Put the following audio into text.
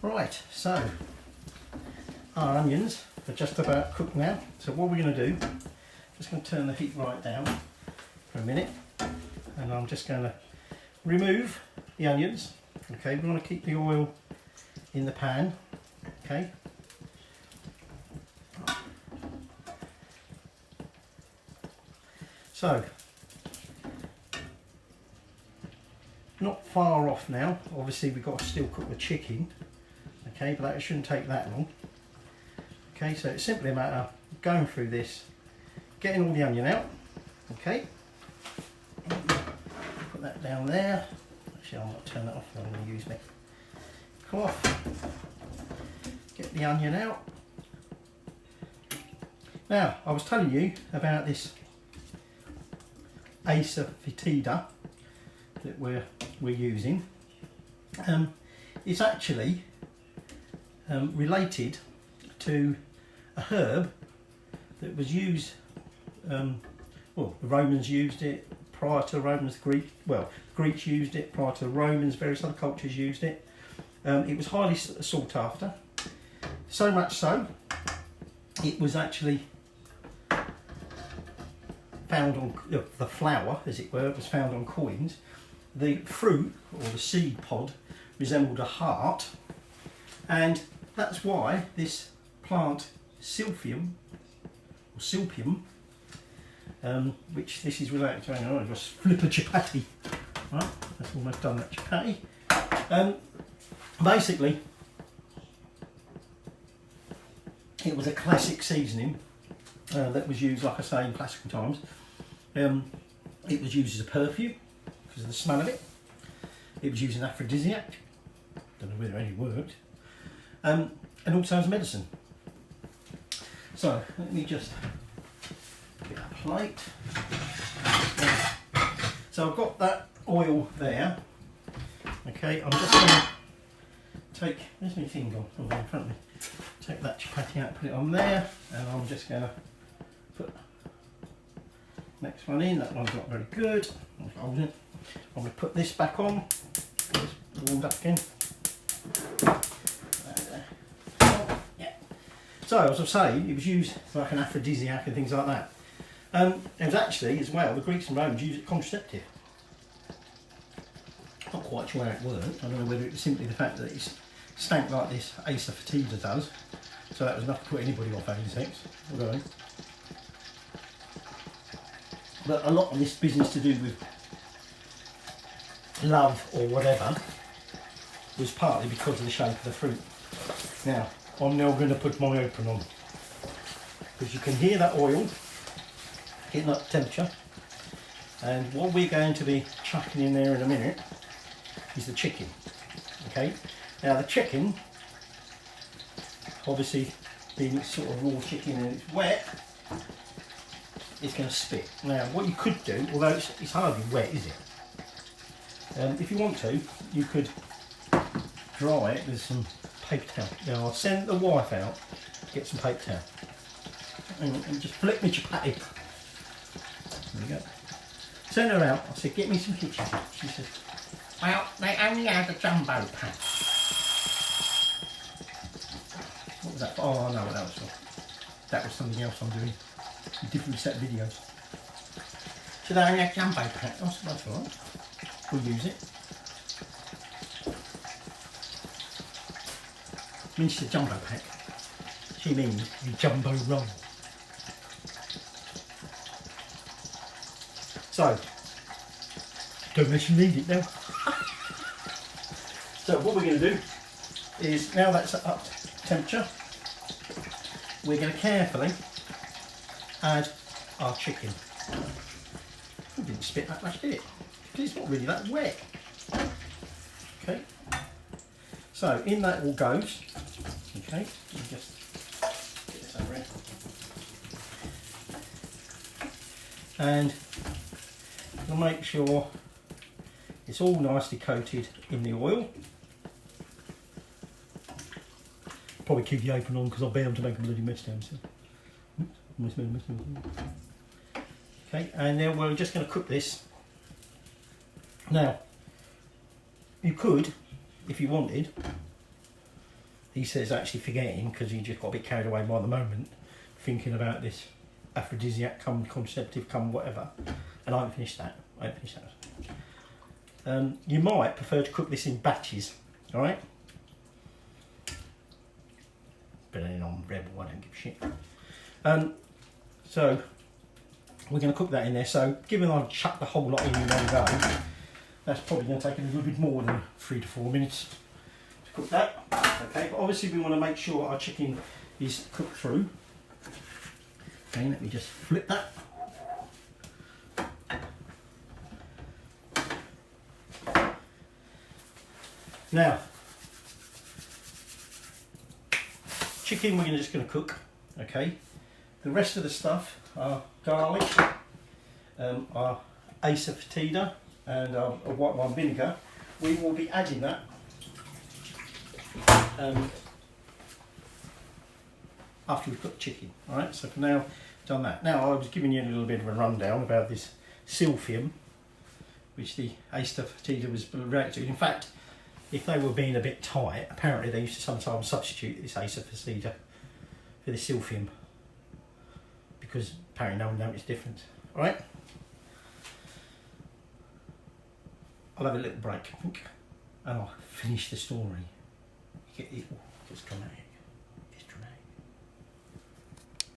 Right, so our onions are just about cooked now. So what we're going to do, just going to turn the heat right down for a minute, and I'm just going to remove the onions. Okay, we want to keep the oil in the pan. Okay. So, not far off now. Obviously we've got to still cook the chicken. Okay, but that shouldn't take that long. Okay, so it's simply a matter of going through this, getting all the onion out. Okay, put that down there. Actually, I might turn that off. I'm going to use my cloth. Get the onion out. Now, I was telling you about this asafoetida that we're using. It's actually related to a herb that was used, well, the Romans used it prior to the Romans, the Greeks used it prior to the Romans, various other cultures used it. It was highly sought after, so much so, it was actually found on, the flower as it were, was found on coins. The fruit, or the seed pod, resembled a heart, and that's why this plant silphium, or silpium, which this is related to, hang on, I'll just flip a chapati. Right, that's almost done that chapati. Basically, it was a classic seasoning that was used, like I say, in classical times. It was used as a perfume because of the smell of it. It was used as an aphrodisiac. Don't know whether any worked. And also as medicine. So let me just get a plate. So I've got that oil there. Okay, I'm just going to take, where's my thing gone? Oh, in front of me. Take that chapati out, put it on there, and I'm just going to put next one in. That one's not very good. I'm going to put this back on. It's warmed up again. Yeah. So as I was saying, it was used like an aphrodisiac and things like that. It was actually, as well, the Greeks and Romans used it contraceptive. Not quite sure how it worked. I don't know whether it was simply the fact that it's stank like this asafoetida does, so that was enough to put anybody off having sex. Although, but a lot of this business to do with love or whatever was partly because of the shape of the fruit. Now, I'm now going to put my apron on, because you can hear that oil getting up to temperature, and what we're going to be chucking in there in a minute is the chicken. Okay, now the chicken, obviously being it's sort of raw chicken and it's wet, it's going to spit. Now what you could do, although it's hardly wet, is it? If you want to, you could dry it with some paper towel. Now I'll send the wife out to get some paper towel. And just flip me chapati. There we go. Send her out. I said, get me some kitchen. She said, well, they only had a jumbo pack. What was that for? Oh, I know what that was for. That was something else I'm doing. A different set of videos. So they only had a jumbo pack. Oh, so that's alright. We'll use it. When she said jumbo pack, she means the jumbo roll. So, don't let you need it now. So what we're going to do is, now that's up to temperature, we're going to carefully add our chicken. It didn't spit that much, did it? Because it's not really that wet. Okay. So in that all goes. Okay. Just get this over here. And we'll make sure it's all nicely coated in the oil. Probably keep the apron on because I'll be able to make a bloody mess down. So. Okay, and then we're just going to cook this. Now, you could, if you wanted, he says actually forgetting because he just got a bit carried away by the moment, thinking about this aphrodisiac, come contraceptive, come whatever. And I haven't finished that. You might prefer to cook this in batches, all right? But then I'm rebel, I don't give a shit. So we're going to cook that in there. So given I've chucked the whole lot in one go, that's probably going to take a little bit more than 3 to 4 minutes to cook that. Okay, but obviously we want to make sure our chicken is cooked through. Okay, let me just flip that. Now, chicken we're just going to cook, okay? The rest of the stuff, our garlic, our asafoetida and our white wine vinegar, we will be adding that after we've cooked chicken, alright? So for now, done that. Now I was giving you a little bit of a rundown about this silphium, which the asafoetida was related to. In fact, if they were being a bit tight, apparently they used to sometimes substitute this asafoetida for the silphium because apparently no one noticed difference. All right, I'll have a little break, I think, and I'll finish the story. Just come out here.